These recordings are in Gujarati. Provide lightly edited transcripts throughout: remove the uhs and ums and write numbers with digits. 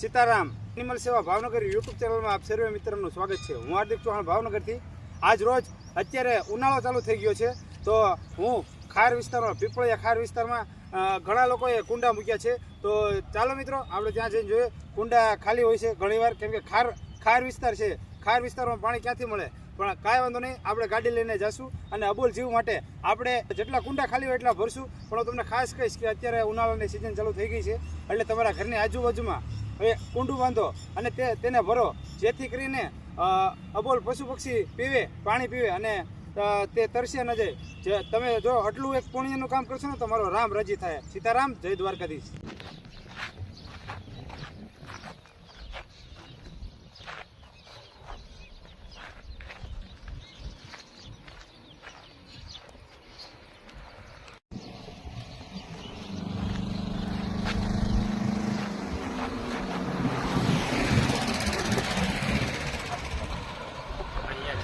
સીતારામ એનિમલ સેવા ભાવનગર યુટ્યુબ ચેનલમાં આપ સર્વે મિત્રોનું સ્વાગત છે। હું હાર્દિક ચૌહાણ ભાવનગરથી। આજ રોજ અત્યારે ઉનાળો ચાલુ થઈ ગયો છે, તો હું ખાર વિસ્તારમાં પીપળિયા ખાર વિસ્તારમાં ઘણા લોકોએ કુંડા મૂક્યા છે। તો ચાલો મિત્રો આપણે ત્યાં જઈને જોઈએ। કુંડા ખાલી હોય છે ઘણીવાર, કેમ કે ખાર વિસ્તાર છે, ખાર વિસ્તારમાં પાણી ક્યાંથી મળે, પણ કાંઈ વાંધો નહીં, આપણે ગાડી લઈને જઈશું અને અબોલ જીવ માટે આપણે જેટલા કુંડા ખાલી હોય એટલા ભરશું। પણ હું તમને ખાસ કહીશ કે અત્યારે ઉનાળાની સિઝન ચાલુ થઈ ગઈ છે, એટલે તમારા ઘરની આજુબાજુમાં હવે કુંડું બાંધો અને તેને ભરો, જેથી કરીને અબોલ પશુ પક્ષી પીવે, પાણી પીવે અને તે તરસે ન જાય। જે તમે જો આટલું એક પુણ્યનું કામ કરશો ને તો મારો રામ રાજી થાય। સીતારામ, જય દ્વારકાધીશ।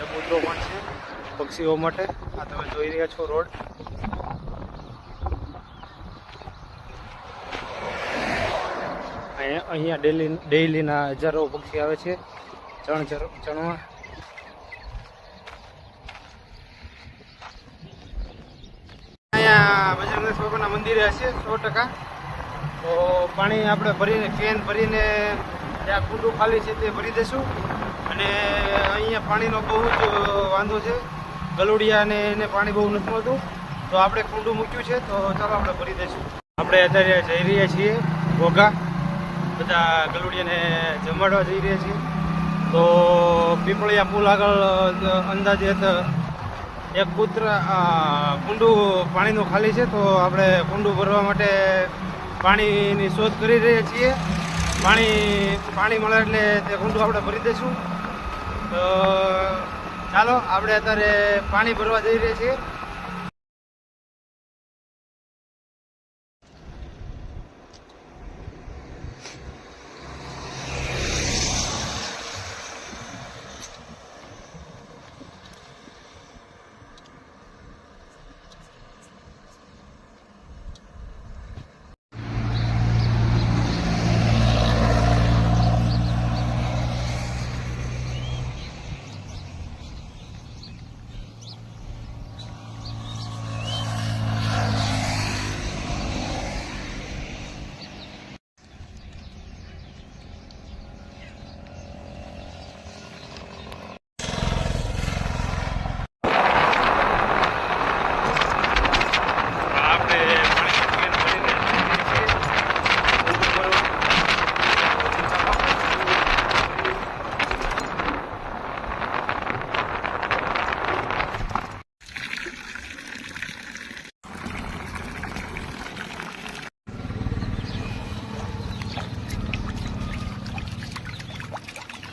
ચબૂતરો પણ છે પક્ષીઓ માટે। આ તમે જોઈ રહ્યા છો રોડ। અહીંયા ડેઈલીના હજારો પક્ષી આવે છે ચણવા। અહીંયા બજરંગ બાબાના મંદિરે હશે 100%। તો પાણી આપણે ભરીને કેન ભરીને જ્યાં કુંડું ખાલી છે તે ભરી દઈશું। અને અહીંયા પાણીનો બહુ જ વાંધો છે, ગલુડિયાને એને પાણી બહુ નથી મળતું, તો આપણે કુંડું મૂક્યું છે, તો ચાલો આપણે ભરી દઈશું। આપણે અત્યારે જઈ રહ્યા છીએ ઘોઘા, બધા ગલુડિયાને જમાડવા જઈ રહ્યા છીએ। તો પીપળિયા પુલ આગળ અંદાજે એક કુંડું પાણીનું ખાલી છે, તો આપણે કુંડું ભરવા માટે પાણીની શોધ કરી રહ્યા છીએ। પાણી મળે એટલે તે કુંડું આપણે ભરી દઈશું। તો ચાલો આપણે અત્યારે પાણી ભરવા જઈ રહ્યા છીએ।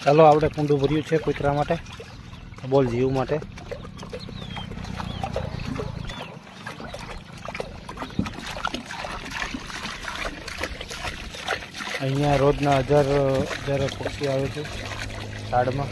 ચાલો આપણે કુંડું ભર્યું છે કૂતરા માટે, બોલ જીવ માટે। અહીંયા રોજના હજારો પક્ષી આવે છે ઝાડમાં।